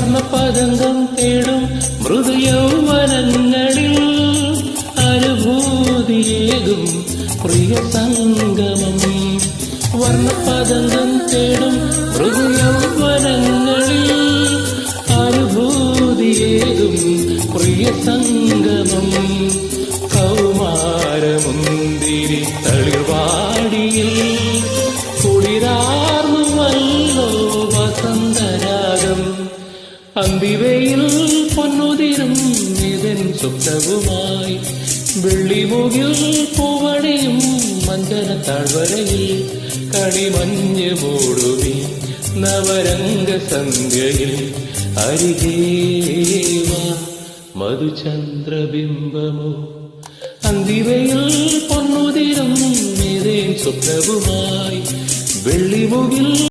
വർണ്ണപതംഗം തേടും മൃദുയൗവനങ്ങളിൽ അനുഭൂതിയേകും പ്രിയ സംഗമം. വർണ്ണപതംഗം തേടും മൃദുയൗവനങ്ങളിൽ അനുഭൂതിയേകും പ്രിയ സംഗമം. കൗമാരമുന്തിരി തളിർവാടിയിൽ കുളിരാർന്നുവല്ലോ വസന്തരാഗം. അന്തിവയിൽ പൊന്നുതിരും നിതൻ സ്വപ്നവുമായി വെള്ളിമുകിൽ പൂവണിയും മഞ്ചന താഴ്വരയിൽ കണിമഞ്ഞ് മൂടുമി നവരംഗ സന്ധ്യയിൽ അരികേവാ മധുചന്ദ്രബിംബമോ. അന്തിവയിൽ പൊന്നുതിരും നിതൻ സ്വപ്നവുമായി വെള്ളിമുകിൽ